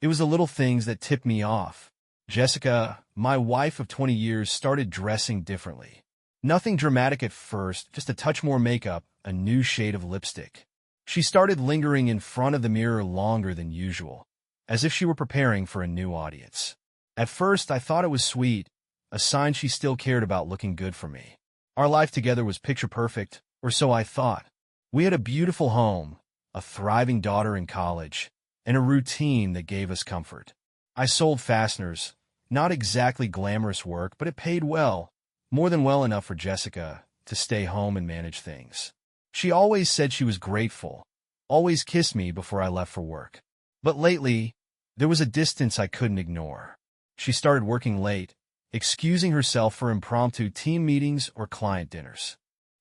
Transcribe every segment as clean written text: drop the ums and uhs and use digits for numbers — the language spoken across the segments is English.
It was the little things that tipped me off. Jessica, my wife of 20 years, started dressing differently. Nothing dramatic at first, just a touch more makeup, a new shade of lipstick. She started lingering in front of the mirror longer than usual, as if she were preparing for a new audience. At first, I thought it was sweet, a sign she still cared about looking good for me. Our life together was picture perfect, or so I thought. We had a beautiful home, a thriving daughter in college, and a routine that gave us comfort. I sold fasteners, not exactly glamorous work, but it paid well, more than well enough for Jessica to stay home and manage things. She always said she was grateful, always kissed me before I left for work. But lately, there was a distance I couldn't ignore. She started working late, excusing herself for impromptu team meetings or client dinners.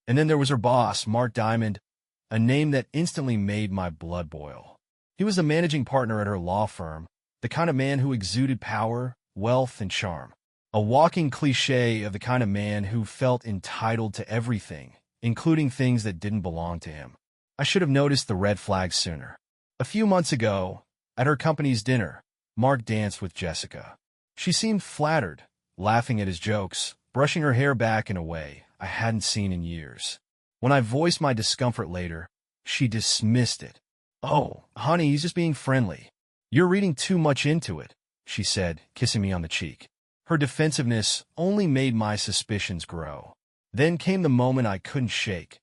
And then there was her boss, Mark Diamond, a name that instantly made my blood boil. He was the managing partner at her law firm, the kind of man who exuded power, wealth, and charm. A walking cliché of the kind of man who felt entitled to everything, including things that didn't belong to him. I should have noticed the red flags sooner. A few months ago, at her company's dinner, Mark danced with Jessica. She seemed flattered, laughing at his jokes, brushing her hair back in a way I hadn't seen in years. When I voiced my discomfort later, she dismissed it. "Oh, honey, he's just being friendly. You're reading too much into it," she said, kissing me on the cheek. Her defensiveness only made my suspicions grow. Then came the moment I couldn't shake.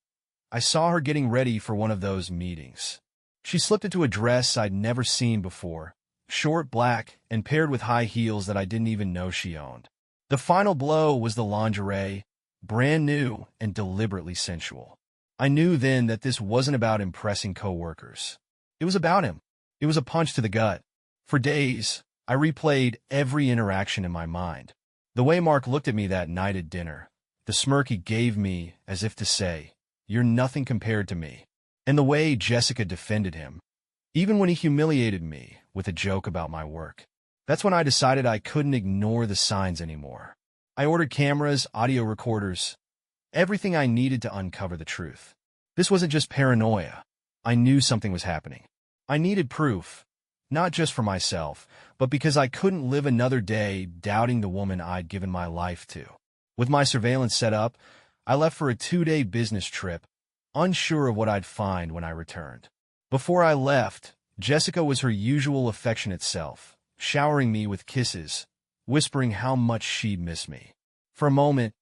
I saw her getting ready for one of those meetings. She slipped into a dress I'd never seen before, short, black, and paired with high heels that I didn't even know she owned. The final blow was the lingerie, brand new and deliberately sensual. I knew then that this wasn't about impressing coworkers. It was about him. It was a punch to the gut. For days, I replayed every interaction in my mind. The way Mark looked at me that night at dinner, the smirk he gave me as if to say, "You're nothing compared to me," and the way Jessica defended him, even when he humiliated me with a joke about my work. That's when I decided I couldn't ignore the signs anymore. I ordered cameras, audio recorders, everything I needed to uncover the truth. This wasn't just paranoia. I knew something was happening. I needed proof, not just for myself, but because I couldn't live another day doubting the woman I'd given my life to. With my surveillance set up, I left for a 2-day business trip, unsure of what I'd find when I returned. Before I left, Jessica was her usual affectionate self, showering me with kisses, whispering how much she'd miss me. For a moment,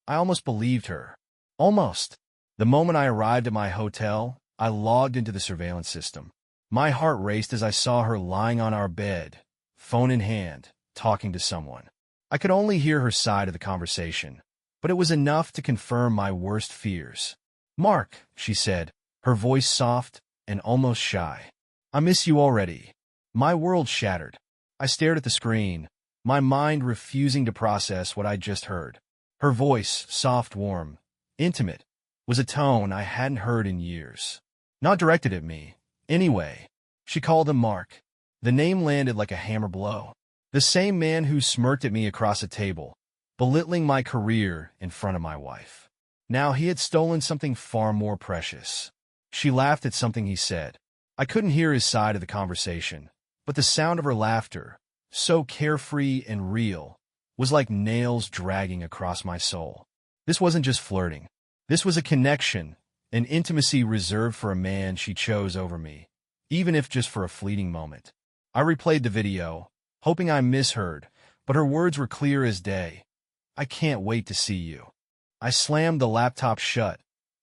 I almost believed her. Almost. The moment I arrived at my hotel, I logged into the surveillance system. My heart raced as I saw her lying on our bed, phone in hand, talking to someone. I could only hear her side of the conversation, but it was enough to confirm my worst fears. "Mark," she said, her voice soft and almost shy. "I miss you already." My world shattered. I stared at the screen, my mind refusing to process what I'd just heard. Her voice, soft, warm, intimate, was a tone I hadn't heard in years. Not directed at me. Anyway, she called him Mark. The name landed like a hammer blow. The same man who smirked at me across a table, belittling my career in front of my wife. Now he had stolen something far more precious. She laughed at something he said. I couldn't hear his side of the conversation, but the sound of her laughter, so carefree and real, was like nails dragging across my soul. This wasn't just flirting. This was a connection, an intimacy reserved for a man she chose over me, even if just for a fleeting moment. I replayed the video, hoping I misheard, but her words were clear as day. "I can't wait to see you." I slammed the laptop shut,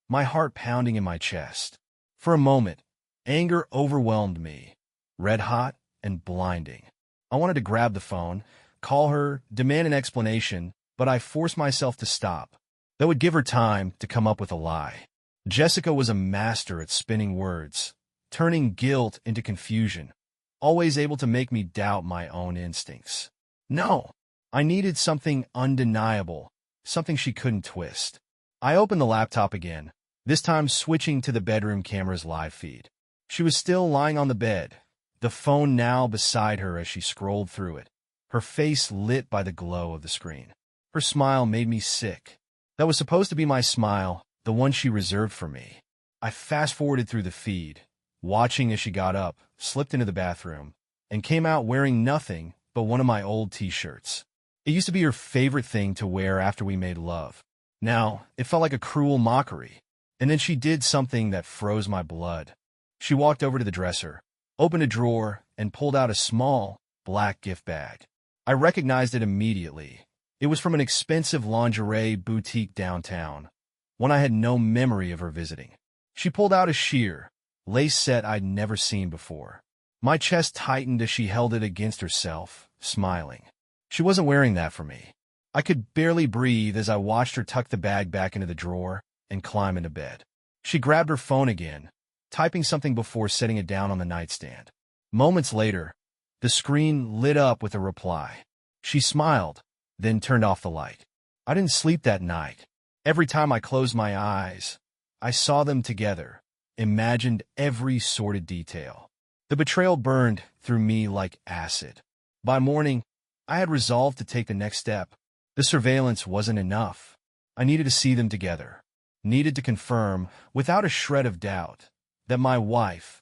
my heart pounding in my chest. For a moment, anger overwhelmed me, red hot and blinding. I wanted to grab the phone, call her, demand an explanation, but I forced myself to stop. That would give her time to come up with a lie. Jessica was a master at spinning words, turning guilt into confusion, always able to make me doubt my own instincts. No, I needed something undeniable, something she couldn't twist. I opened the laptop again, this time switching to the bedroom camera's live feed. She was still lying on the bed, the phone now beside her as she scrolled through it, her face lit by the glow of the screen. Her smile made me sick. That was supposed to be my smile, the one she reserved for me. I fast-forwarded through the feed, watching as she got up, slipped into the bathroom, and came out wearing nothing but one of my old t-shirts. It used to be her favorite thing to wear after we made love. Now, it felt like a cruel mockery. And then she did something that froze my blood. She walked over to the dresser, opened a drawer, and pulled out a small, black gift bag. I recognized it immediately. It was from an expensive lingerie boutique downtown, one I had no memory of her visiting. She pulled out a sheer, lace set I'd never seen before. My chest tightened as she held it against herself, smiling. She wasn't wearing that for me. I could barely breathe as I watched her tuck the bag back into the drawer and climb into bed. She grabbed her phone again, typing something before setting it down on the nightstand. Moments later, the screen lit up with a reply. She smiled, then turned off the light. I didn't sleep that night. Every time I closed my eyes, I saw them together, imagined every sordid detail. The betrayal burned through me like acid. By morning, I had resolved to take the next step. The surveillance wasn't enough. I needed to see them together. Needed to confirm, without a shred of doubt, that my wife,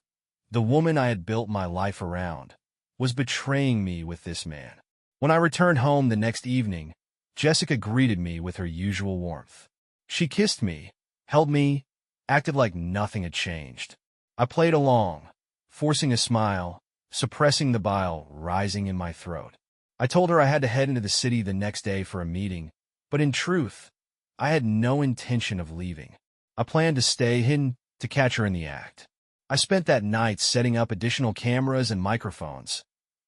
the woman I had built my life around, was betraying me with this man. When I returned home the next evening, Jessica greeted me with her usual warmth. She kissed me, held me, acted like nothing had changed. I played along, forcing a smile, suppressing the bile rising in my throat. I told her I had to head into the city the next day for a meeting, but in truth, I had no intention of leaving. I planned to stay hidden to catch her in the act. I spent that night setting up additional cameras and microphones,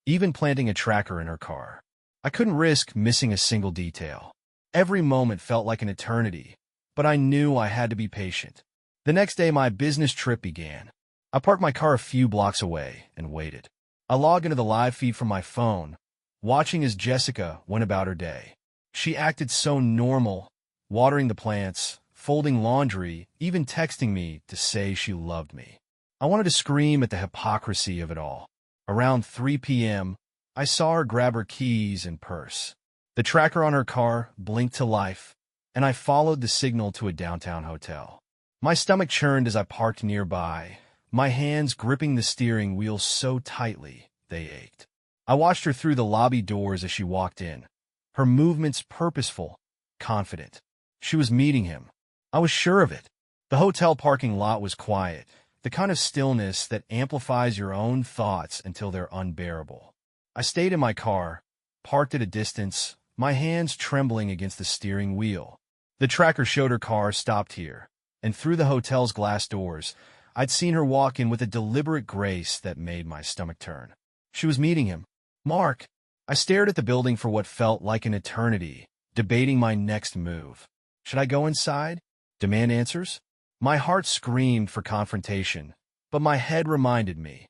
even planting a tracker in her car. I couldn't risk missing a single detail. Every moment felt like an eternity, but I knew I had to be patient. The next day, my business trip began. I parked my car a few blocks away and waited. I logged into the live feed from my phone, watching as Jessica went about her day. She acted so normal, watering the plants, folding laundry, even texting me to say she loved me. I wanted to scream at the hypocrisy of it all. Around 3 p.m., I saw her grab her keys and purse. The tracker on her car blinked to life, and I followed the signal to a downtown hotel. My stomach churned as I parked nearby, my hands gripping the steering wheel so tightly they ached. I watched her through the lobby doors as she walked in, her movements purposeful, confident. She was meeting him. I was sure of it. The hotel parking lot was quiet, the kind of stillness that amplifies your own thoughts until they're unbearable. I stayed in my car, parked at a distance, my hands trembling against the steering wheel. The tracker showed her car stopped here, and through the hotel's glass doors, I'd seen her walk in with a deliberate grace that made my stomach turn. She was meeting him. Mark. I stared at the building for what felt like an eternity, debating my next move. Should I go inside? Demand answers? My heart screamed for confrontation, but my head reminded me.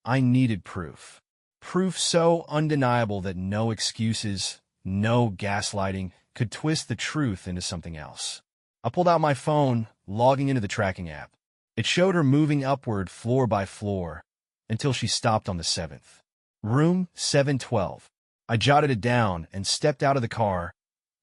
I needed proof. Proof so undeniable that no excuses, no gaslighting could twist the truth into something else. I pulled out my phone, logging into the tracking app. It showed her moving upward floor by floor until she stopped on the 7th. Room 712. I jotted it down and stepped out of the car,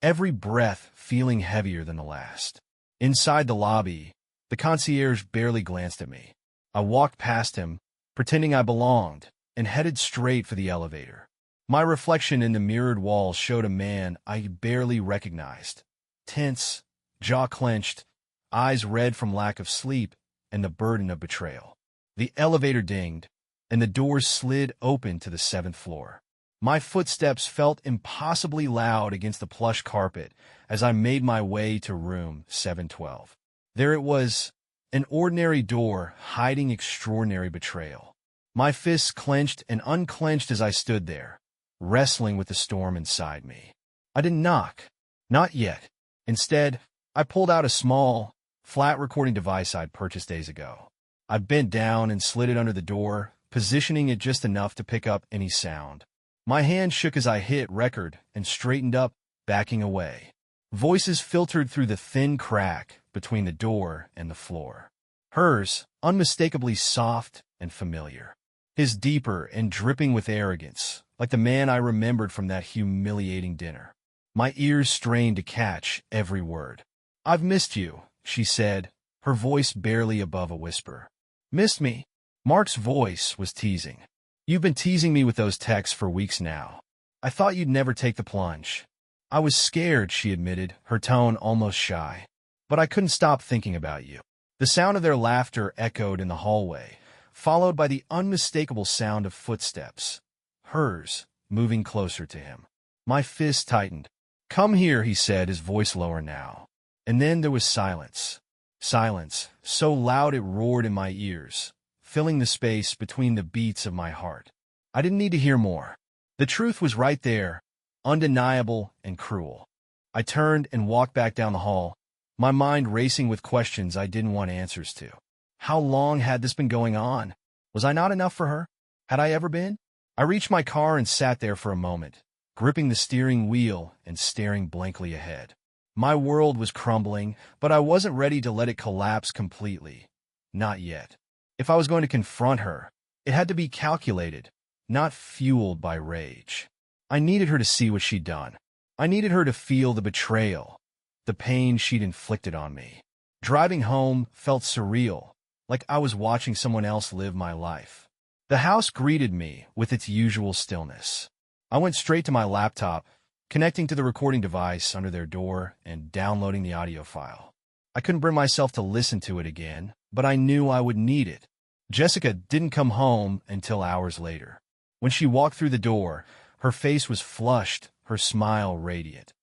every breath feeling heavier than the last. Inside the lobby, the concierge barely glanced at me. I walked past him, pretending I belonged, and headed straight for the elevator. My reflection in the mirrored wall showed a man I barely recognized. Tense, jaw clenched, eyes red from lack of sleep and the burden of betrayal. The elevator dinged, and the doors slid open to the 7th floor. My footsteps felt impossibly loud against the plush carpet as I made my way to room 712. There it was, an ordinary door hiding extraordinary betrayal. My fists clenched and unclenched as I stood there, wrestling with the storm inside me. I didn't knock. Not yet. Instead, I pulled out a small, flat recording device I'd purchased days ago. I bent down and slid it under the door, positioning it just enough to pick up any sound. My hand shook as I hit record and straightened up, backing away. Voices filtered through the thin crack between the door and the floor. Hers, unmistakably soft and familiar. His deeper and dripping with arrogance, like the man I remembered from that humiliating dinner. My ears strained to catch every word. "I've missed you," she said, her voice barely above a whisper. "Missed me?" Mark's voice was teasing. You've been teasing me with those texts for weeks now. I thought you'd never take the plunge. I was scared, she admitted, her tone almost shy. But I couldn't stop thinking about you. The sound of their laughter echoed in the hallway, followed by the unmistakable sound of footsteps. Hers, moving closer to him. My fist tightened. "Come here," he said, his voice lower now. And then there was silence. Silence, so loud it roared in my ears, filling the space between the beats of my heart. I didn't need to hear more. The truth was right there, undeniable and cruel. I turned and walked back down the hall, my mind racing with questions I didn't want answers to. How long had this been going on? Was I not enough for her? Had I ever been? I reached my car and sat there for a moment, gripping the steering wheel and staring blankly ahead. My world was crumbling, but I wasn't ready to let it collapse completely. Not yet. If I was going to confront her, it had to be calculated, not fueled by rage. I needed her to see what she'd done. I needed her to feel the betrayal, the pain she'd inflicted on me. Driving home felt surreal, like I was watching someone else live my life. The house greeted me with its usual stillness. I went straight to my laptop, connecting to the recording device under their door and downloading the audio file. I couldn't bring myself to listen to it again, but I knew I would need it. Jessica didn't come home until hours later. When she walked through the door, her face was flushed, her smile radiant,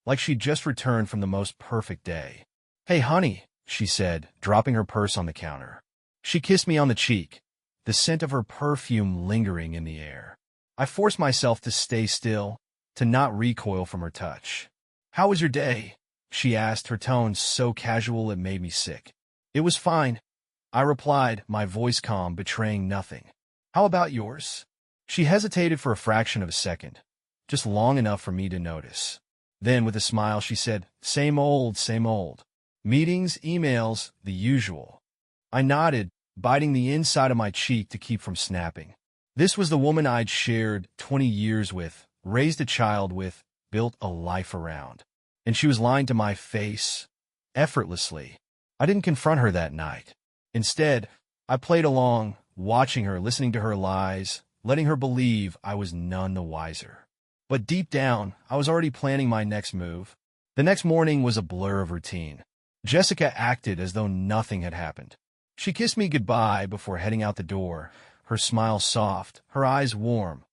like she'd just returned from the most perfect day. "Hey, honey," she said, dropping her purse on the counter. She kissed me on the cheek, the scent of her perfume lingering in the air. I forced myself to stay still, to not recoil from her touch. "How was your day?" she asked, her tone so casual it made me sick. "It was fine," I replied, my voice calm, betraying nothing. "How about yours?" She hesitated for a fraction of a second, just long enough for me to notice. Then, with a smile, she said, same old, same old. Meetings, emails, the usual." I nodded, biting the inside of my cheek to keep from snapping. This was the woman I'd shared 20 years with, raised a child with, built a life around. And she was lying to my face, effortlessly. I didn't confront her that night. Instead, I played along, watching her, listening to her lies, letting her believe I was none the wiser. But deep down, I was already planning my next move. The next morning was a blur of routine. Jessica acted as though nothing had happened. She kissed me goodbye before heading out the door, her smile soft, her eyes warm,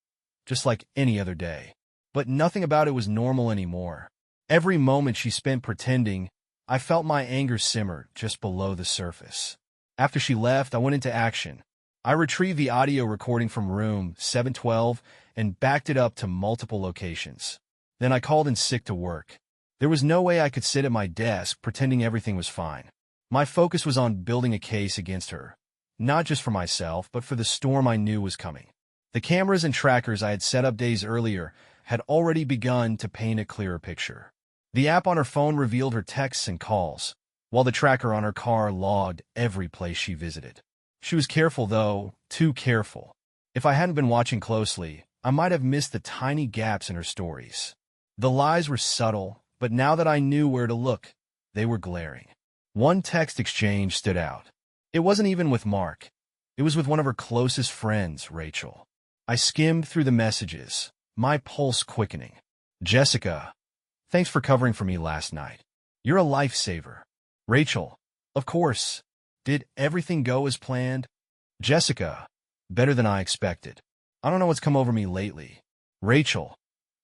just like any other day. But nothing about it was normal anymore. Every moment she spent pretending, I felt my anger simmer just below the surface. After she left, I went into action. I retrieved the audio recording from room 712 and backed it up to multiple locations. Then I called in sick to work. There was no way I could sit at my desk pretending everything was fine. My focus was on building a case against her, not just for myself, but for the storm I knew was coming. The cameras and trackers I had set up days earlier had already begun to paint a clearer picture. The app on her phone revealed her texts and calls, while the tracker on her car logged every place she visited. She was careful, though, too careful. If I hadn't been watching closely, I might have missed the tiny gaps in her stories. The lies were subtle, but now that I knew where to look, they were glaring. One text exchange stood out. It wasn't even with Mark. It was with one of her closest friends, Rachel. I skimmed through the messages, my pulse quickening. "Jessica, thanks for covering for me last night. You're a lifesaver." Rachel, "Of course. Did everything go as planned?" Jessica, "Better than I expected. I don't know what's come over me lately." Rachel,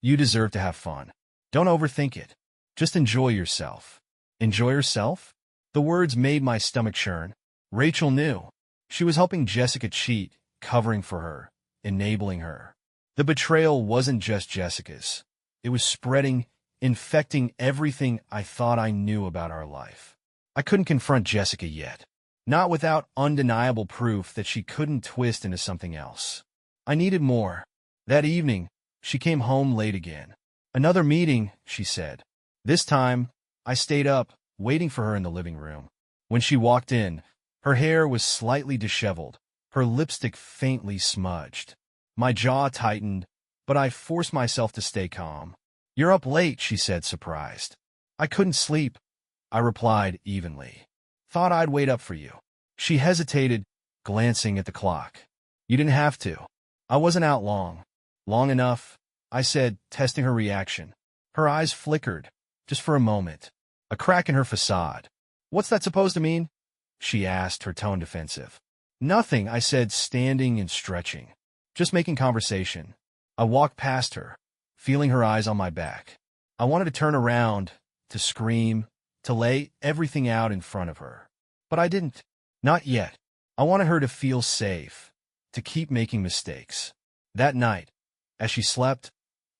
"You deserve to have fun. Don't overthink it. Just enjoy yourself." Enjoy herself? The words made my stomach churn. Rachel knew. She was helping Jessica cheat, covering for her, enabling her. The betrayal wasn't just Jessica's. It was spreading, infecting everything I thought I knew about our life. I couldn't confront Jessica yet. Not without undeniable proof that she couldn't twist into something else. I needed more. That evening, she came home late again. "Another meeting," she said. This time, I stayed up, waiting for her in the living room. When she walked in, her hair was slightly disheveled, her lipstick faintly smudged. My jaw tightened, but I forced myself to stay calm. "You're up late," she said, surprised. "I couldn't sleep," I replied evenly. "Thought I'd wait up for you." She hesitated, glancing at the clock. "You didn't have to." I wasn't out long. Long enough, I said, testing her reaction. Her eyes flickered, just for a moment. A crack in her facade. What's that supposed to mean? She asked, her tone defensive. Nothing, I said, standing and stretching. Just making conversation. I walked past her, feeling her eyes on my back. I wanted to turn around, to scream, to lay everything out in front of her. But I didn't. Not yet. I wanted her to feel safe, to keep making mistakes. That night, as she slept,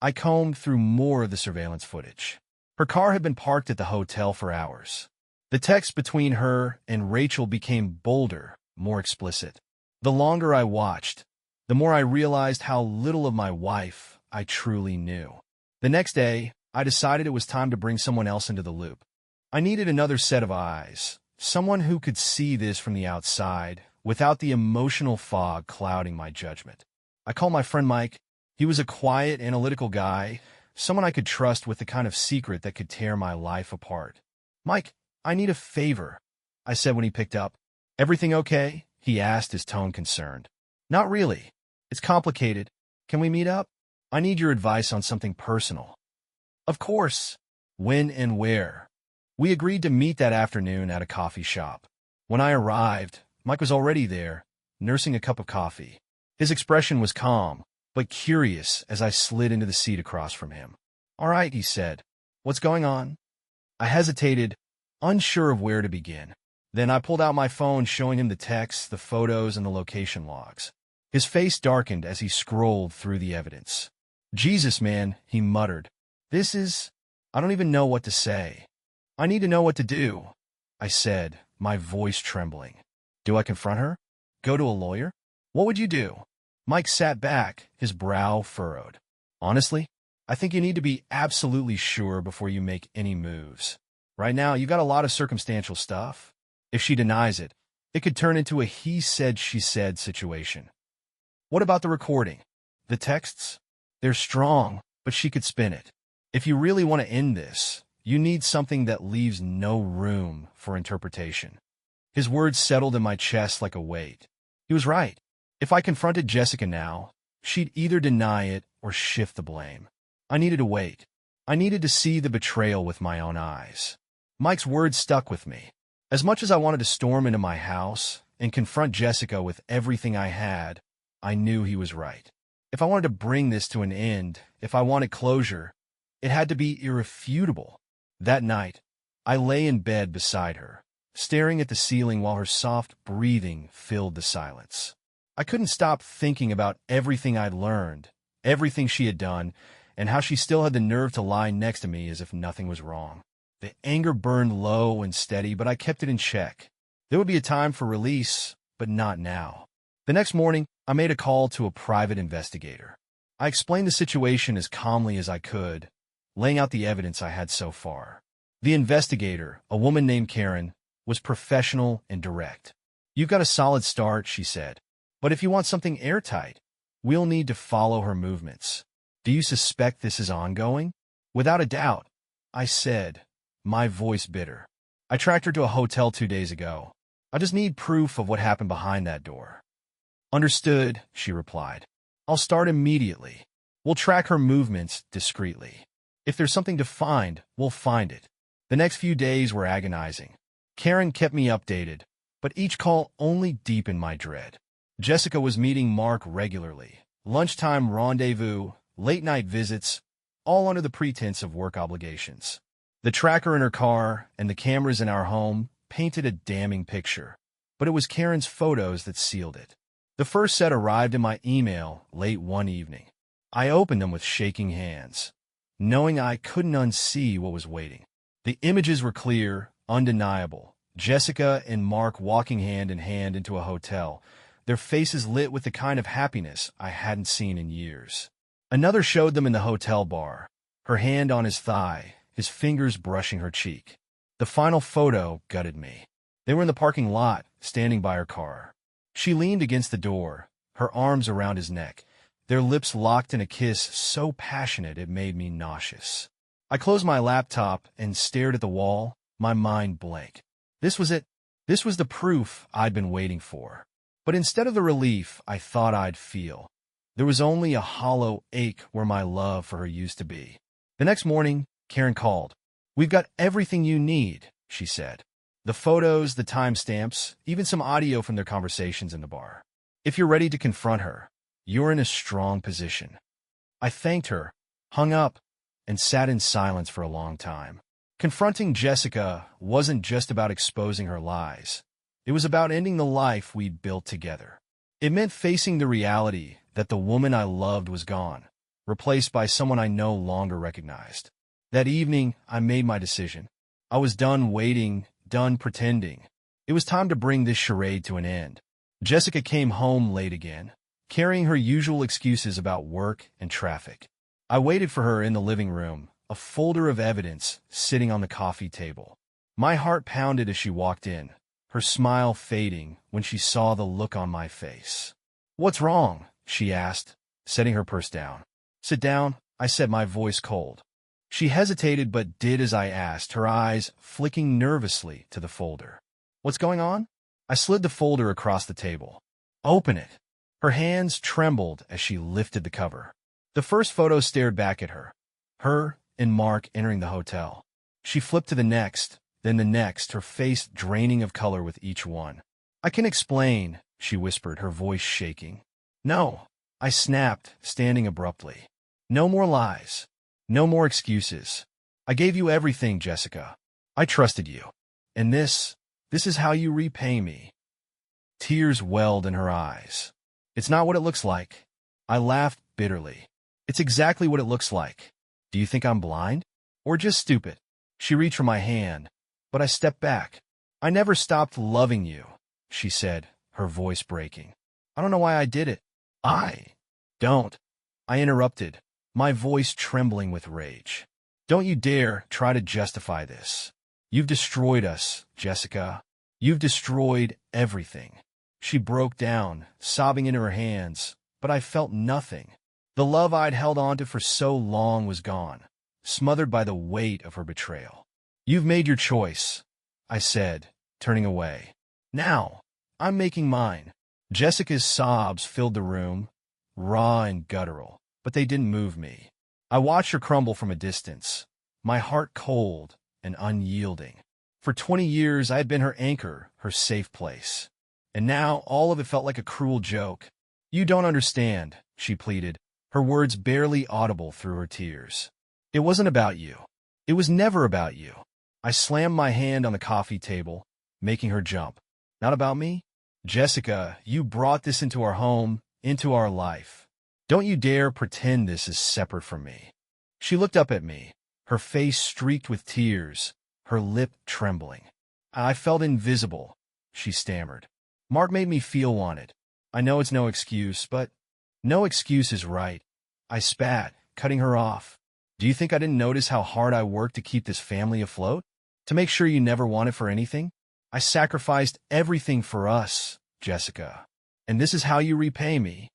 I combed through more of the surveillance footage. Her car had been parked at the hotel for hours. The text between her and Rachel became bolder, more explicit. The longer I watched, the more I realized how little of my wife I truly knew. The next day, I decided it was time to bring someone else into the loop. I needed another set of eyes, someone who could see this from the outside, without the emotional fog clouding my judgment. I called my friend Mike. He was a quiet, analytical guy, someone I could trust with the kind of secret that could tear my life apart. "Mike, I need a favor," I said when he picked up. "Everything okay?" he asked, his tone concerned. "Not really. It's complicated. Can we meet up? I need your advice on something personal." "Of course. When and where?" We agreed to meet that afternoon at a coffee shop. When I arrived, Mike was already there, nursing a cup of coffee. His expression was calm, but curious as I slid into the seat across from him. "All right," he said. "What's going on?" I hesitated, unsure of where to begin. Then I pulled out my phone, showing him the texts, the photos, and the location logs. His face darkened as he scrolled through the evidence. "Jesus, man," he muttered. I don't even know what to say." "I need to know what to do," I said, my voice trembling. "Do I confront her? Go to a lawyer? What would you do?" Mike sat back, his brow furrowed. "Honestly, I think you need to be absolutely sure before you make any moves. Right now, you got a lot of circumstantial stuff. If she denies it, it could turn into a he said, she said situation." "What about the recording? The texts? They're strong, but she could spin it. If you really want to end this, you need something that leaves no room for interpretation." His words settled in my chest like a weight. He was right. If I confronted Jessica now, she'd either deny it or shift the blame. I needed to wait. I needed to see the betrayal with my own eyes. Mike's words stuck with me. As much as I wanted to storm into my house and confront Jessica with everything I had, I knew he was right. If I wanted to bring this to an end, if I wanted closure, it had to be irrefutable. That night, I lay in bed beside her, staring at the ceiling while her soft breathing filled the silence. I couldn't stop thinking about everything I'd learned, everything she had done, and how she still had the nerve to lie next to me as if nothing was wrong. The anger burned low and steady, but I kept it in check. There would be a time for release, but not now. The next morning, I made a call to a private investigator. I explained the situation as calmly as I could, laying out the evidence I had so far. The investigator, a woman named Karen, was professional and direct. "You've got a solid start," she said. "But if you want something airtight, we'll need to follow her movements. Do you suspect this is ongoing?" "Without a doubt," I said, my voice bitter. "I tracked her to a hotel 2 days ago. I just need proof of what happened behind that door." "Understood," she replied. "I'll start immediately. We'll track her movements discreetly. If there's something to find, we'll find it." The next few days were agonizing. Karen kept me updated, but each call only deepened my dread. Jessica was meeting Mark regularly. Lunchtime rendezvous, late-night visits, all under the pretense of work obligations. The tracker in her car and the cameras in our home painted a damning picture, but it was Karen's photos that sealed it. The first set arrived in my email late one evening. I opened them with shaking hands, knowing I couldn't unsee what was waiting. The images were clear, undeniable. Jessica and Mark walking hand in hand into a hotel, their faces lit with the kind of happiness I hadn't seen in years. Another showed them in the hotel bar, her hand on his thigh, his fingers brushing her cheek. The final photo gutted me. They were in the parking lot, standing by her car. She leaned against the door, her arms around his neck, their lips locked in a kiss so passionate it made me nauseous. I closed my laptop and stared at the wall, my mind blank. This was it. This was the proof I'd been waiting for. But instead of the relief I thought I'd feel, There was only a hollow ache where my love for her used to be. The next morning, Karen called. "We've got everything you need," she said. The photos, the timestamps, even some audio from their conversations in the bar. "If you're ready to confront her, you're in a strong position." I thanked her, hung up, and sat in silence for a long time. Confronting Jessica wasn't just about exposing her lies. It was about ending the life we'd built together. It meant facing the reality that the woman I loved was gone, replaced by someone I no longer recognized. That evening, I made my decision. I was done waiting, done pretending. It was time to bring this charade to an end. Jessica came home late again, carrying her usual excuses about work and traffic. I waited for her in the living room, a folder of evidence sitting on the coffee table. My heart pounded as she walked in, her smile fading when she saw the look on my face. "What's wrong?" she asked, setting her purse down. "Sit down," I said, my voice cold. She hesitated but did as I asked, her eyes flicking nervously to the folder. "What's going on?" I slid the folder across the table. "Open it." Her hands trembled as she lifted the cover. The first photo stared back at her. Her and Mark entering the hotel. She flipped to the next, then the next, her face draining of color with each one. "I can explain," she whispered, her voice shaking. "No," I snapped, standing abruptly. "No more lies. No more excuses. I gave you everything, Jessica. I trusted you. And this is how you repay me." Tears welled in her eyes. "It's not what it looks like." I laughed bitterly. "It's exactly what it looks like. Do you think I'm blind? Or just stupid?" She reached for my hand, but I stepped back. "I never stopped loving you," she said, her voice breaking. "I don't know why I did it." Don't," I interrupted, my voice trembling with rage. "Don't you dare try to justify this. You've destroyed us, Jessica. You've destroyed everything." She broke down, sobbing into her hands, but I felt nothing. The love I'd held onto for so long was gone, smothered by the weight of her betrayal. "You've made your choice," I said, turning away. "Now, I'm making mine." Jessica's sobs filled the room, raw and guttural, but they didn't move me. I watched her crumble from a distance, my heart cold and unyielding. For 20 years, I had been her anchor, her safe place. And now, all of it felt like a cruel joke. "You don't understand," she pleaded, her words barely audible through her tears. "It wasn't about you. It was never about you." I slammed my hand on the coffee table, making her jump. "Not about me? Jessica, you brought this into our home, into our life. Don't you dare pretend this is separate from me." She looked up at me, her face streaked with tears, her lip trembling. "I felt invisible," she stammered. "Mark made me feel wanted. I know it's no excuse, but no excuse is right." I spat, cutting her off. "Do you think I didn't notice how hard I worked to keep this family afloat? To make sure you never wanted for anything? I sacrificed everything for us, Jessica. And this is how you repay me."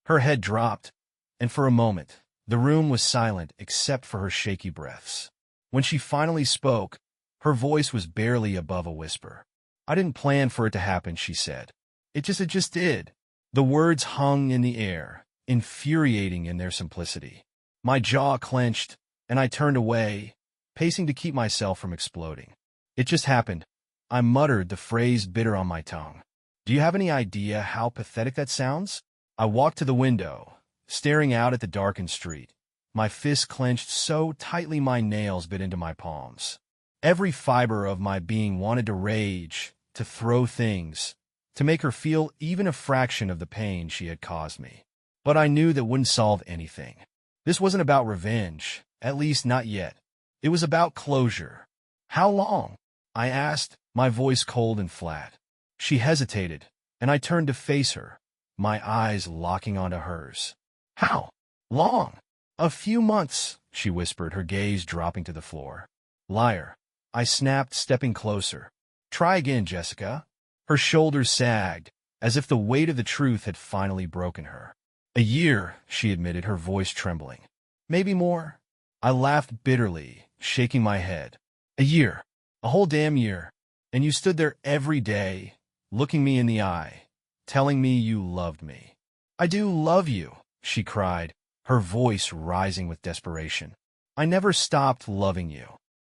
Her head dropped, and for a moment, the room was silent except for her shaky breaths. When she finally spoke, her voice was barely above a whisper. "I didn't plan for it to happen," she said. It just did." The words hung in the air, infuriating in their simplicity. My jaw clenched, and I turned away, pacing to keep myself from exploding. "It just happened." I muttered, the phrase bitter on my tongue. "Do you have any idea how pathetic that sounds?" I walked to the window, staring out at the darkened street, my fists clenched so tightly my nails bit into my palms. Every fiber of my being wanted to rage, to throw things, to make her feel even a fraction of the pain she had caused me. But I knew that wouldn't solve anything. This wasn't about revenge, at least not yet. It was about closure. "How long?" I asked, my voice cold and flat. She hesitated, and I turned to face her, my eyes locking onto hers. "How long?" "A few months," she whispered, her gaze dropping to the floor. "Liar," I snapped, stepping closer. "Try again, Jessica." Her shoulders sagged, as if the weight of the truth had finally broken her. "A year," she admitted, her voice trembling. "Maybe more." I laughed bitterly, shaking my head. "A year. A whole damn year. And you stood there every day, looking me in the eye, telling me you loved me." "I do love you," she cried, her voice rising with desperation. I never stopped loving you.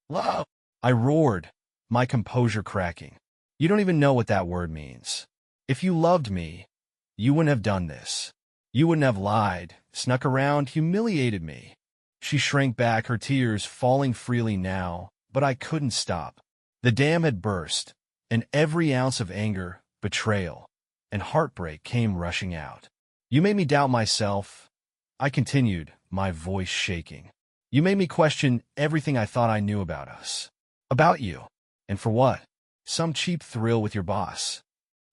Love! I roared, my composure cracking. You don't even know what that word means. If you loved me, you wouldn't have done this. You wouldn't have lied, snuck around, humiliated me. She shrank back, her tears falling freely now, but I couldn't stop. The dam had burst, and every ounce of anger, betrayal, and heartbreak came rushing out. You made me doubt myself, I continued, my voice shaking. You made me question everything I thought I knew about us. About you. And for what? Some cheap thrill with your boss.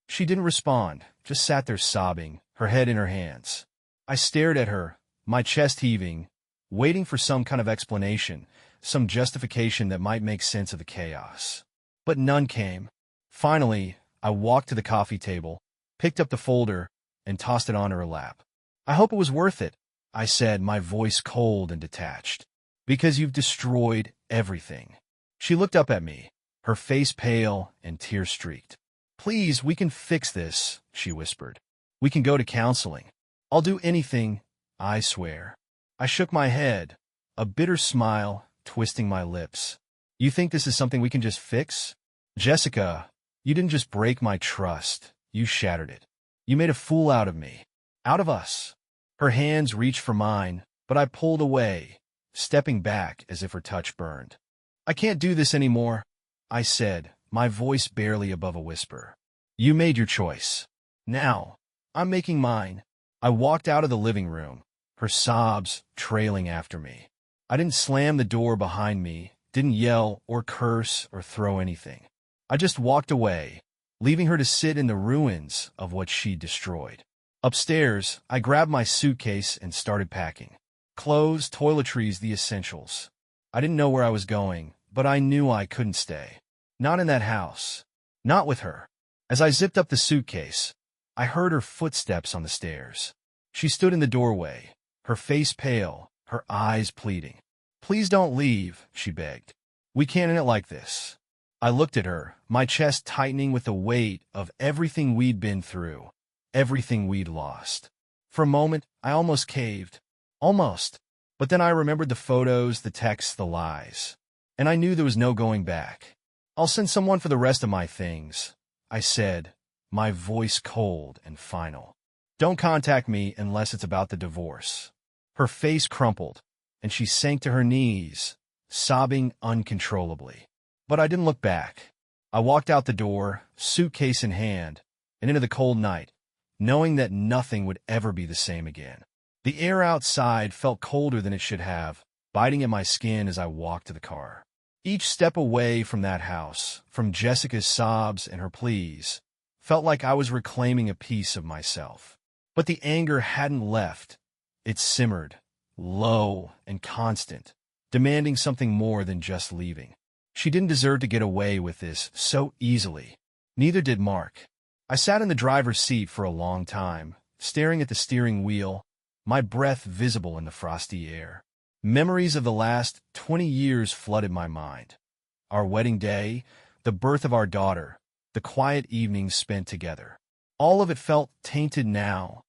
She didn't respond, just sat there sobbing, her head in her hands. I stared at her, my chest heaving, waiting for some kind of explanation, some justification that might make sense of the chaos. But none came. Finally, I walked to the coffee table, picked up the folder, and tossed it onto her lap. I hope it was worth it, I said, my voice cold and detached. Because you've destroyed everything. She looked up at me, her face pale and tear-streaked. Please, we can fix this, she whispered. We can go to counseling. I'll do anything, I swear. I shook my head, a bitter smile twisting my lips. You think this is something we can just fix? Jessica, you didn't just break my trust, you shattered it. You made a fool out of me. Out of us. Her hands reached for mine, but I pulled away, stepping back as if her touch burned. I can't do this anymore, I said, my voice barely above a whisper. You made your choice. Now, I'm making mine. I walked out of the living room, her sobs trailing after me. I didn't slam the door behind me, didn't yell or curse or throw anything. I just walked away, leaving her to sit in the ruins of what she'd destroyed. Upstairs, I grabbed my suitcase and started packing. Clothes, toiletries, the essentials. I didn't know where I was going, but I knew I couldn't stay. Not in that house. Not with her. As I zipped up the suitcase, I heard her footsteps on the stairs. She stood in the doorway, her face pale, her eyes pleading. Please don't leave, she begged. We can't end it like this. I looked at her, my chest tightening with the weight of everything we'd been through, everything we'd lost. For a moment, I almost caved. Almost. But then I remembered the photos, the texts, the lies. And I knew there was no going back. I'll send someone for the rest of my things, I said, my voice cold and final. Don't contact me unless it's about the divorce. Her face crumpled, and she sank to her knees, sobbing uncontrollably. But I didn't look back. I walked out the door, suitcase in hand, and into the cold night, knowing that nothing would ever be the same again. The air outside felt colder than it should have, biting at my skin as I walked to the car. Each step away from that house, from Jessica's sobs and her pleas, felt like I was reclaiming a piece of myself. But the anger hadn't left. It simmered, low and constant, demanding something more than just leaving. She didn't deserve to get away with this so easily. Neither did Mark. I sat in the driver's seat for a long time, staring at the steering wheel, my breath visible in the frosty air. Memories of the last 20 years flooded my mind. Our wedding day, the birth of our daughter, the quiet evenings spent together. All of it felt tainted now,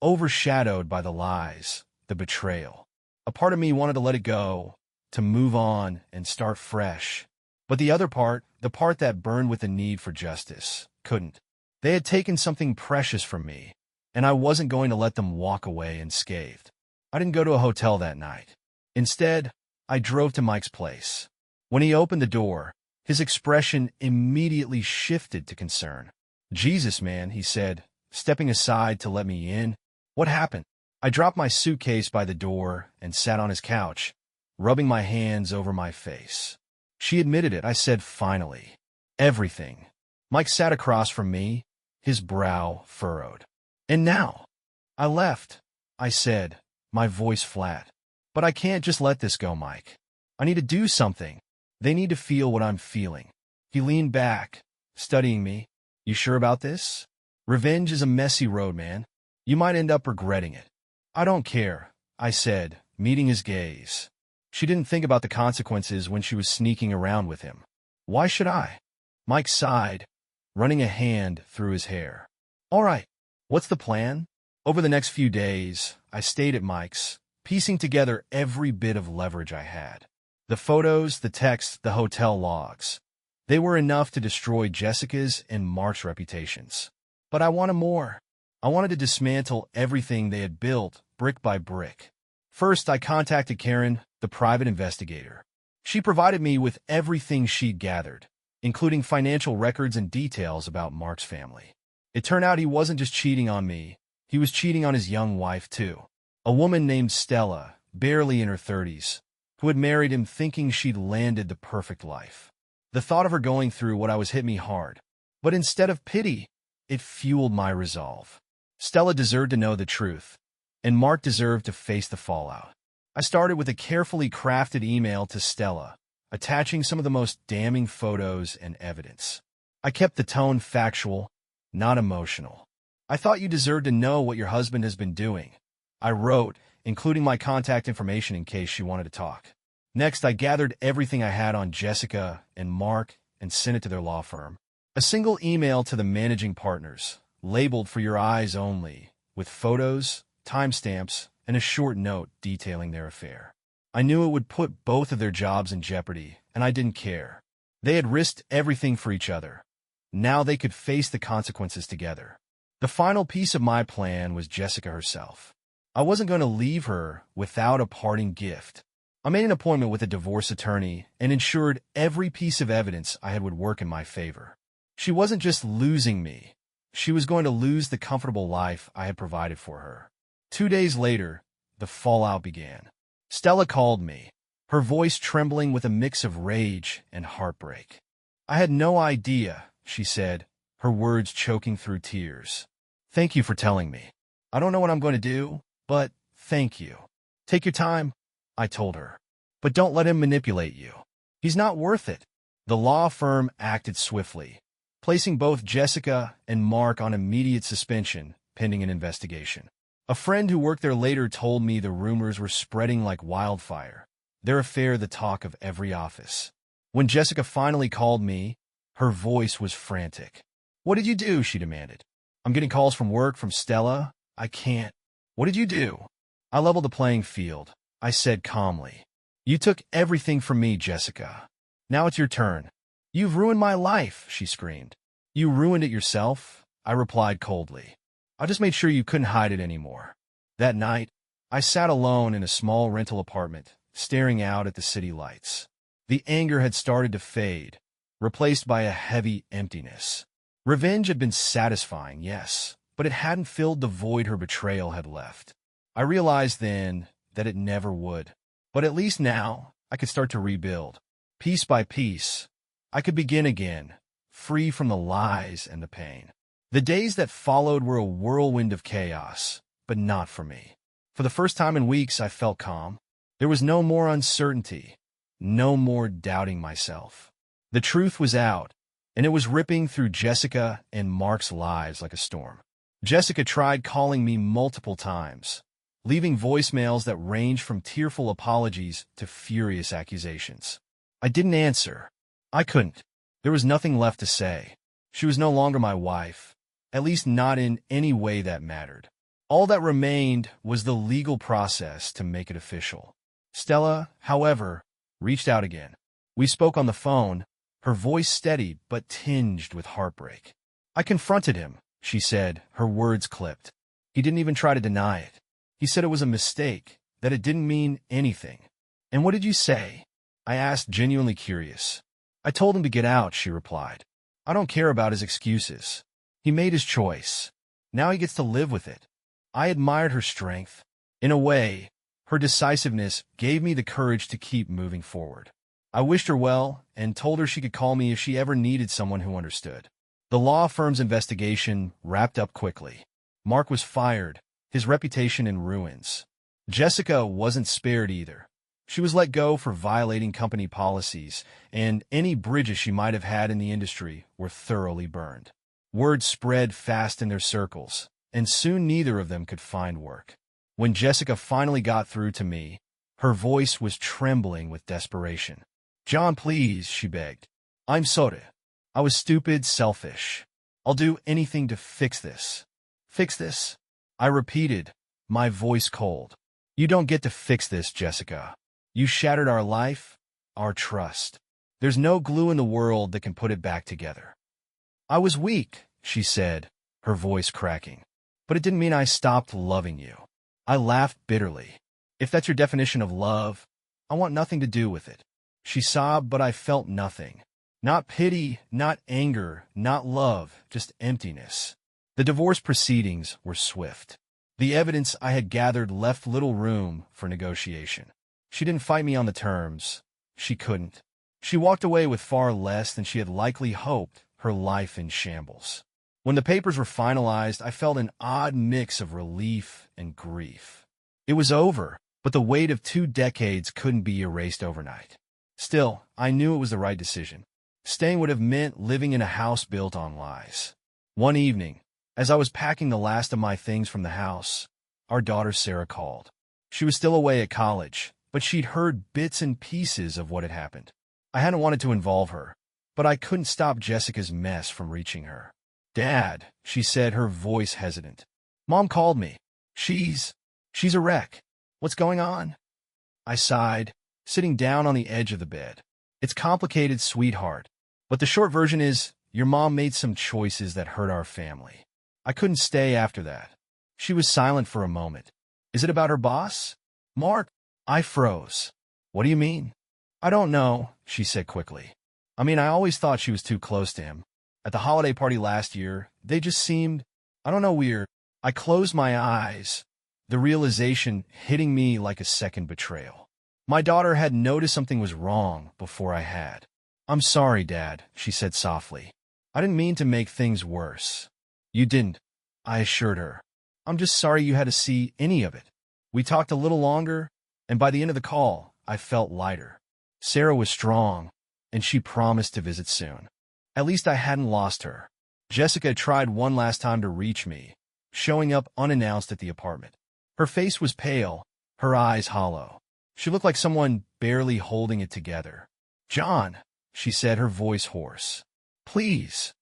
overshadowed by the lies, the betrayal. A part of me wanted to let it go, to move on and start fresh. But the other part, the part that burned with the need for justice, couldn't. They had taken something precious from me, and I wasn't going to let them walk away unscathed. I didn't go to a hotel that night. Instead, I drove to Mike's place. When he opened the door, his expression immediately shifted to concern. Jesus, man, he said, stepping aside to let me in. What happened? I dropped my suitcase by the door and sat on his couch, rubbing my hands over my face. She admitted it, I said finally. Everything. Mike sat across from me, his brow furrowed. And now? I left, I said, my voice flat. But I can't just let this go, Mike. I need to do something. They need to feel what I'm feeling. He leaned back, studying me. You sure about this? Revenge is a messy road, man. You might end up regretting it. I don't care, I said, meeting his gaze. She didn't think about the consequences when she was sneaking around with him. Why should I? Mike sighed, running a hand through his hair. All right, what's the plan? Over the next few days, I stayed at Mike's, piecing together every bit of leverage I had. The photos, the texts, the hotel logs. They were enough to destroy Jessica's and Mark's reputations. But I wanted more. I wanted to dismantle everything they had built, brick by brick. First, I contacted Karen, the private investigator. She provided me with everything she'd gathered, including financial records and details about Mark's family. It turned out he wasn't just cheating on me, he was cheating on his young wife too. A woman named Stella, barely in her 30s, who had married him thinking she'd landed the perfect life. The thought of her going through what I was hit me hard, but instead of pity, it fueled my resolve. Stella deserved to know the truth, and Mark deserved to face the fallout. I started with a carefully crafted email to Stella, attaching some of the most damning photos and evidence. I kept the tone factual, not emotional. I thought you deserved to know what your husband has been doing, I wrote, including my contact information in case she wanted to talk. Next, I gathered everything I had on Jessica and Mark and sent it to their law firm. A single email to the managing partners, labeled for your eyes only, with photos, timestamps, and a short note detailing their affair. I knew it would put both of their jobs in jeopardy, and I didn't care. They had risked everything for each other. Now they could face the consequences together. The final piece of my plan was Jessica herself. I wasn't going to leave her without a parting gift. I made an appointment with a divorce attorney and ensured every piece of evidence I had would work in my favor. She wasn't just losing me. She was going to lose the comfortable life I had provided for her. 2 days later, the fallout began. Stella called me, her voice trembling with a mix of rage and heartbreak. I had no idea, she said, her words choking through tears. Thank you for telling me. I don't know what I'm going to do, but thank you. Take your time, I told her. But don't let him manipulate you. He's not worth it. The law firm acted swiftly, placing both Jessica and Mark on immediate suspension pending an investigation. A friend who worked there later told me the rumors were spreading like wildfire, their affair the talk of every office. When Jessica finally called me, her voice was frantic. What did you do? She demanded. I'm getting calls from work, from Stella. I can't. What did you do? I leveled the playing field, I said calmly. You took everything from me, Jessica. Now it's your turn. You've ruined my life, she screamed. You ruined it yourself, I replied coldly. I just made sure you couldn't hide it anymore. That night, I sat alone in a small rental apartment, staring out at the city lights. The anger had started to fade, replaced by a heavy emptiness. Revenge had been satisfying, yes, but it hadn't filled the void her betrayal had left. I realized then that it never would. But at least now, I could start to rebuild. Piece by piece, I could begin again, free from the lies and the pain. The days that followed were a whirlwind of chaos, but not for me. For the first time in weeks, I felt calm. There was no more uncertainty, no more doubting myself. The truth was out, and it was ripping through Jessica and Mark's lives like a storm. Jessica tried calling me multiple times, leaving voicemails that ranged from tearful apologies to furious accusations. I didn't answer. I couldn't. There was nothing left to say. She was no longer my wife, at least not in any way that mattered. All that remained was the legal process to make it official. Stella, however, reached out again. We spoke on the phone, her voice steady but tinged with heartbreak. I confronted him, she said, her words clipped. He didn't even try to deny it. He said it was a mistake, that it didn't mean anything. And what did you say? I asked, genuinely curious. I told him to get out, she replied. I don't care about his excuses. He made his choice. Now he gets to live with it. I admired her strength. In a way, her decisiveness gave me the courage to keep moving forward. I wished her well and told her she could call me if she ever needed someone who understood. The law firm's investigation wrapped up quickly. Mark was fired, his reputation in ruins. Jessica wasn't spared either. She was let go for violating company policies, and any bridges she might have had in the industry were thoroughly burned. Word spread fast in their circles, and soon neither of them could find work. When Jessica finally got through to me, her voice was trembling with desperation. John, please, she begged. I'm sorry. I was stupid, selfish. I'll do anything to fix this. Fix this? I repeated, my voice cold. You don't get to fix this, Jessica. You shattered our life, our trust. There's no glue in the world that can put it back together. I was weak, she said, her voice cracking. But it didn't mean I stopped loving you. I laughed bitterly. If that's your definition of love, I want nothing to do with it. She sobbed, but I felt nothing. Not pity, not anger, not love, just emptiness. The divorce proceedings were swift. The evidence I had gathered left little room for negotiation. She didn't fight me on the terms. She couldn't. She walked away with far less than she had likely hoped, her life in shambles. When the papers were finalized, I felt an odd mix of relief and grief. It was over, but the weight of 2 decades couldn't be erased overnight. Still, I knew it was the right decision. Staying would have meant living in a house built on lies. One evening, as I was packing the last of my things from the house, our daughter Sarah called. She was still away at college, but she'd heard bits and pieces of what had happened. I hadn't wanted to involve her, but I couldn't stop Jessica's mess from reaching her. "Dad," she said, her voice hesitant. "Mom called me. She's a wreck. What's going on?" I sighed, sitting down on the edge of the bed. "It's complicated, sweetheart. But the short version is, your mom made some choices that hurt our family. I couldn't stay after that." She was silent for a moment. "Is it about her boss? Mark?" I froze. "What do you mean?" "I don't know," she said quickly. I always thought she was too close to him. At the holiday party last year, they just seemed, I don't know, weird. I closed my eyes, the realization hitting me like a second betrayal. My daughter had noticed something was wrong before I had. "I'm sorry, Dad," she said softly. "I didn't mean to make things worse." "You didn't," I assured her. "I'm just sorry you had to see any of it." We talked a little longer, and by the end of the call, I felt lighter. Sarah was strong, and she promised to visit soon. At least I hadn't lost her. Jessica tried one last time to reach me, showing up unannounced at the apartment. Her face was pale, her eyes hollow. She looked like someone barely holding it together. "John," she said, her voice hoarse. "Please,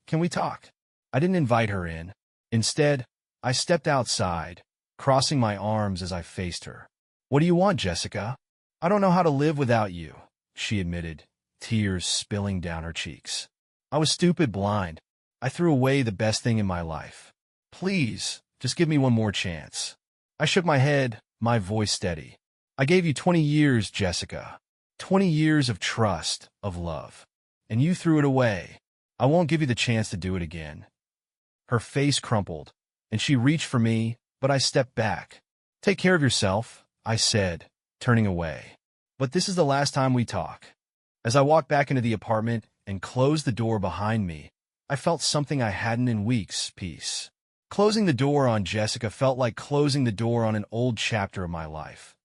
can we talk?" I didn't invite her in. Instead, I stepped outside, crossing my arms as I faced her. "What do you want, Jessica?" "I don't know how to live without you," she admitted, tears spilling down her cheeks. "I was stupid, blind. I threw away the best thing in my life. Please, just give me one more chance." I shook my head, my voice steady. "I gave you 20 years, Jessica. 20 years of trust, of love. And you threw it away. I won't give you the chance to do it again." Her face crumpled, and she reached for me, but I stepped back. "Take care of yourself," I said, turning away. "But this is the last time we talk." As I walked back into the apartment and closed the door behind me, I felt something I hadn't in weeks, peace. Closing the door on Jessica felt like closing the door on an old chapter of my life.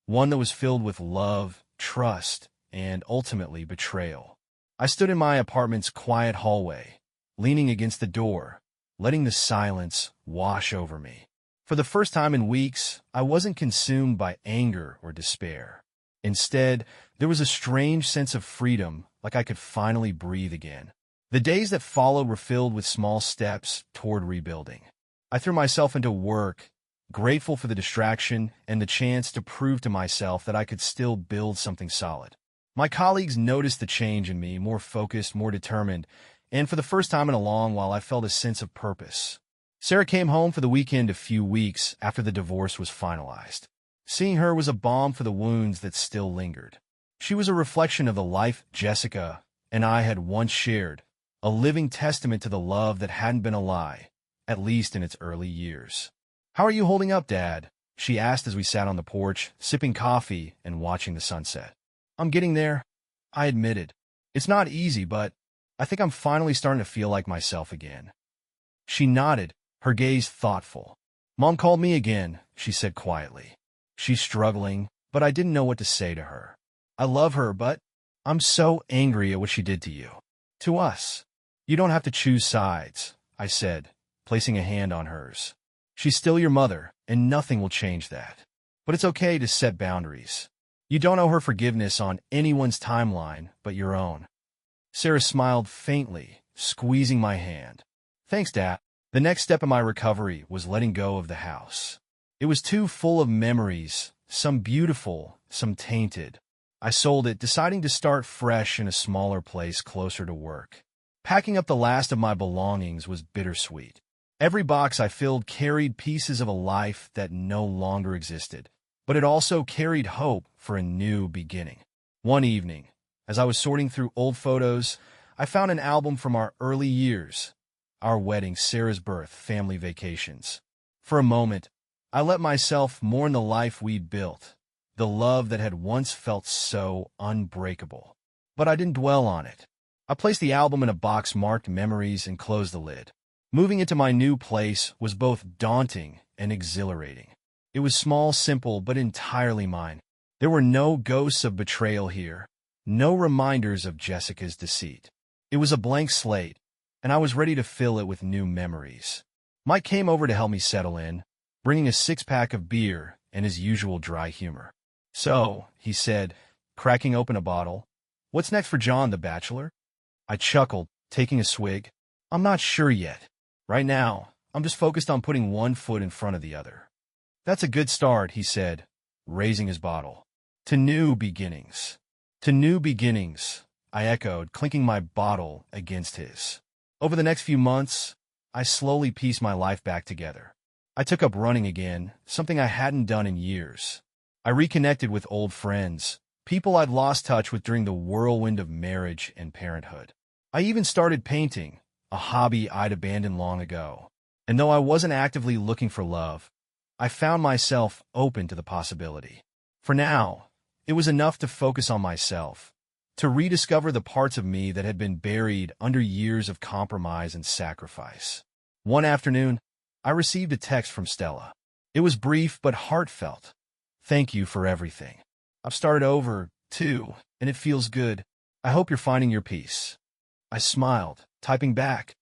One that was filled with love, trust, and ultimately betrayal. I stood in my apartment's quiet hallway, leaning against the door, letting the silence wash over me. For the first time in weeks, I wasn't consumed by anger or despair. Instead, there was a strange sense of freedom, like I could finally breathe again. The days that followed were filled with small steps toward rebuilding. I threw myself into work, grateful for the distraction and the chance to prove to myself that I could still build something solid. My colleagues noticed the change in me, more focused, more determined, and for the first time in a long while I felt a sense of purpose. Sarah came home for the weekend a few weeks after the divorce was finalized. Seeing her was a balm for the wounds that still lingered. She was a reflection of the life Jessica and I had once shared, a living testament to the love that hadn't been a lie, at least in its early years. "How are you holding up, Dad?" she asked as we sat on the porch, sipping coffee and watching the sunset. "I'm getting there," I admitted. "It's not easy, but I think I'm finally starting to feel like myself again." She nodded, her gaze thoughtful. "Mom called me again," she said quietly. "She's struggling, but I didn't know what to say to her. I love her, but I'm so angry at what she did to you. To us. You don't have to choose sides," I said, placing a hand on hers. "She's still your mother, and nothing will change that. But it's okay to set boundaries. You don't owe her forgiveness on anyone's timeline but your own." Sarah smiled faintly, squeezing my hand. "Thanks, Dad." The next step in my recovery was letting go of the house. It was too full of memories, some beautiful, some tainted. I sold it, deciding to start fresh in a smaller place closer to work. Packing up the last of my belongings was bittersweet. Every box I filled carried pieces of a life that no longer existed, but it also carried hope for a new beginning. One evening, as I was sorting through old photos, I found an album from our early years, our wedding, Sarah's birth, family vacations. For a moment, I let myself mourn the life we'd built, the love that had once felt so unbreakable. But I didn't dwell on it. I placed the album in a box marked Memories and closed the lid. Moving into my new place was both daunting and exhilarating. It was small, simple, but entirely mine. There were no ghosts of betrayal here, no reminders of Jessica's deceit. It was a blank slate, and I was ready to fill it with new memories. Mike came over to help me settle in, bringing a six-pack of beer and his usual dry humor. "So," he said, cracking open a bottle, "what's next for John the Bachelor?" I chuckled, taking a swig. "I'm not sure yet. Right now, I'm just focused on putting one foot in front of the other." "That's a good start," he said, raising his bottle. "To new beginnings." "To new beginnings," I echoed, clinking my bottle against his. Over the next few months, I slowly pieced my life back together. I took up running again, something I hadn't done in years. I reconnected with old friends, people I'd lost touch with during the whirlwind of marriage and parenthood. I even started painting, a hobby I'd abandoned long ago. And though I wasn't actively looking for love, I found myself open to the possibility. For now, it was enough to focus on myself, to rediscover the parts of me that had been buried under years of compromise and sacrifice. One afternoon, I received a text from Stella. It was brief but heartfelt. "Thank you for everything. I've started over, too, and it feels good. I hope you're finding your peace." I smiled, typing back,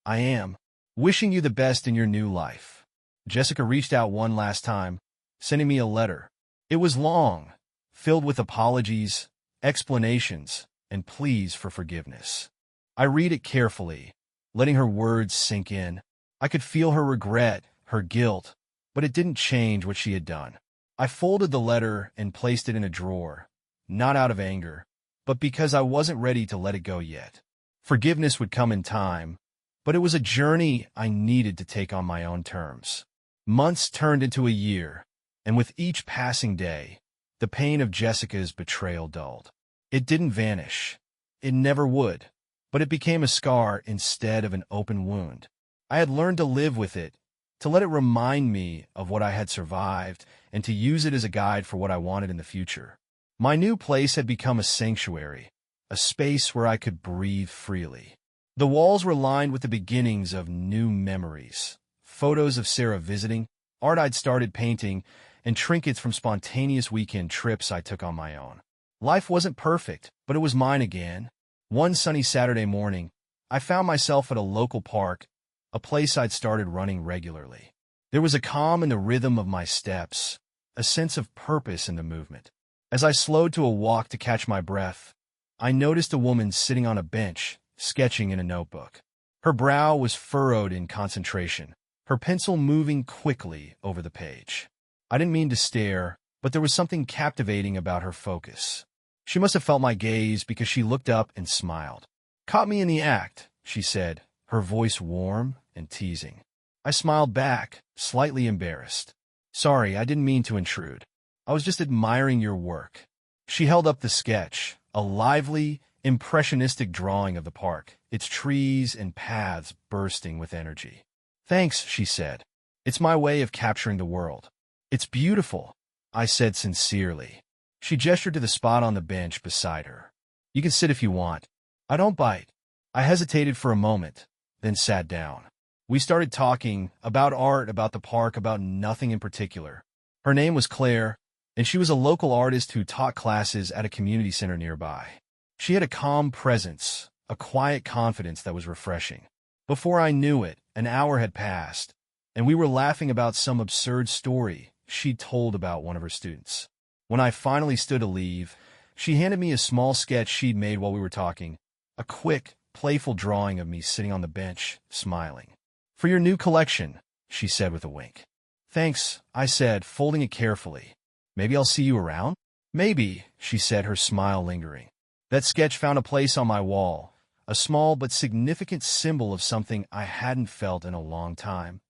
"I am. Wishing you the best in your new life." Jessica reached out one last time, sending me a letter. It was long, filled with apologies, explanations, and pleas for forgiveness. I read it carefully, letting her words sink in. I could feel her regret, her guilt, but it didn't change what she had done. I folded the letter and placed it in a drawer, not out of anger, but because I wasn't ready to let it go yet. Forgiveness would come in time, but it was a journey I needed to take on my own terms. Months turned into a year, and with each passing day, the pain of Jessica's betrayal dulled. It didn't vanish. It never would, but it became a scar instead of an open wound. I had learned to live with it, to let it remind me of what I had survived, and to use it as a guide for what I wanted in the future. My new place had become a sanctuary, a space where I could breathe freely. The walls were lined with the beginnings of new memories, photos of Sarah visiting, art I'd started painting, and trinkets from spontaneous weekend trips I took on my own. Life wasn't perfect, but it was mine again. One sunny Saturday morning, I found myself at a local park, a place I'd started running regularly. There was a calm in the rhythm of my steps, a sense of purpose in the movement. As I slowed to a walk to catch my breath, I noticed a woman sitting on a bench, sketching in a notebook. Her brow was furrowed in concentration, her pencil moving quickly over the page. I didn't mean to stare, but there was something captivating about her focus. She must have felt my gaze because she looked up and smiled. "Caught me in the act," she said, her voice warm and teasing. I smiled back, slightly embarrassed. "Sorry, I didn't mean to intrude. I was just admiring your work." She held up the sketch, a lively, impressionistic drawing of the park, its trees and paths bursting with energy. "Thanks," she said. "It's my way of capturing the world." "It's beautiful," I said sincerely. She gestured to the spot on the bench beside her. "You can sit if you want. I don't bite." I hesitated for a moment, then sat down. We started talking about art, about the park, about nothing in particular. Her name was Claire, and she was a local artist who taught classes at a community center nearby. She had a calm presence, a quiet confidence that was refreshing. Before I knew it, an hour had passed, and we were laughing about some absurd story she'd told about one of her students. When I finally stood to leave, she handed me a small sketch she'd made while we were talking, a quick, playful drawing of me sitting on the bench, smiling. For your new collection, she said with a wink. Thanks, I said, folding it carefully. Maybe I'll see you around? Maybe, she said, her smile lingering. That sketch found a place on my wall, a small but significant symbol of something I hadn't felt in a long time.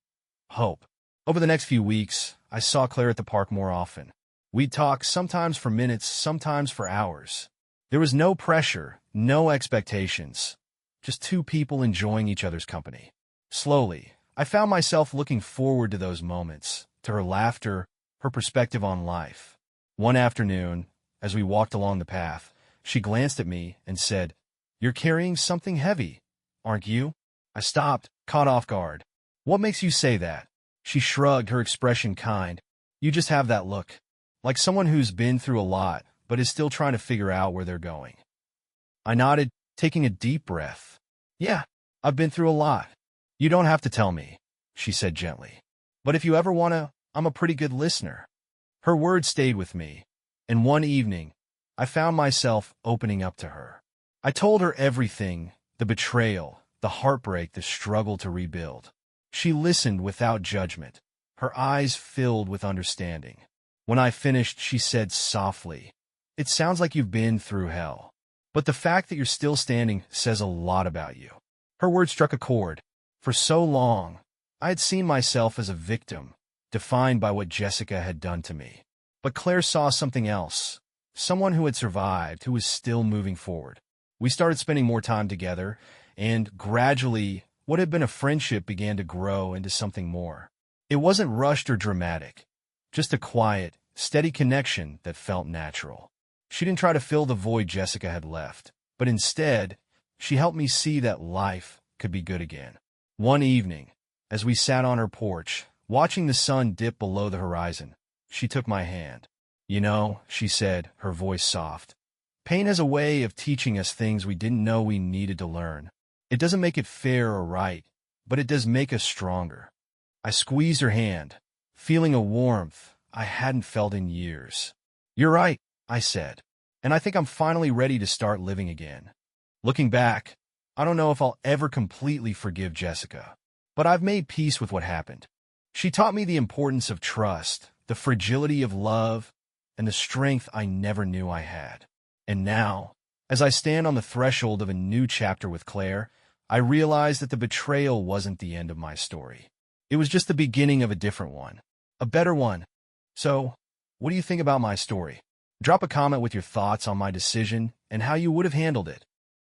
Hope. Over the next few weeks, I saw Claire at the park more often. We'd talk, sometimes for minutes, sometimes for hours. There was no pressure, no expectations, just two people enjoying each other's company. Slowly, I found myself looking forward to those moments, to her laughter, her perspective on life. One afternoon, as we walked along the path, she glanced at me and said, "You're carrying something heavy, aren't you?" I stopped, caught off guard. "What makes you say that?" She shrugged, her expression kind. "You just have that look, like someone who's been through a lot, but is still trying to figure out where they're going." I nodded, taking a deep breath. "Yeah, I've been through a lot. You don't have to tell me," she said gently. "But if you ever want to, I'm a pretty good listener." Her words stayed with me, and one evening, I found myself opening up to her. I told her everything, the betrayal, the heartbreak, the struggle to rebuild. She listened without judgment, her eyes filled with understanding. When I finished, she said softly, "It sounds like you've been through hell, but the fact that you're still standing says a lot about you." Her words struck a chord. For so long, I had seen myself as a victim, defined by what Jessica had done to me. But Claire saw something else, someone who had survived, who was still moving forward. We started spending more time together, and gradually, what had been a friendship began to grow into something more. It wasn't rushed or dramatic, just a quiet, steady connection that felt natural. She didn't try to fill the void Jessica had left, but instead, she helped me see that life could be good again. One evening, as we sat on her porch, watching the sun dip below the horizon, she took my hand. "You know," she said, her voice soft, "pain has a way of teaching us things we didn't know we needed to learn. It doesn't make it fair or right, but it does make us stronger." I squeezed her hand, feeling a warmth I hadn't felt in years. "You're right," I said, "and I think I'm finally ready to start living again." Looking back, I don't know if I'll ever completely forgive Jessica, but I've made peace with what happened. She taught me the importance of trust, the fragility of love, and the strength I never knew I had. And now, as I stand on the threshold of a new chapter with Claire, I realize that the betrayal wasn't the end of my story. It was just the beginning of a different one, a better one. So, what do you think about my story? Drop a comment with your thoughts on my decision and how you would have handled it.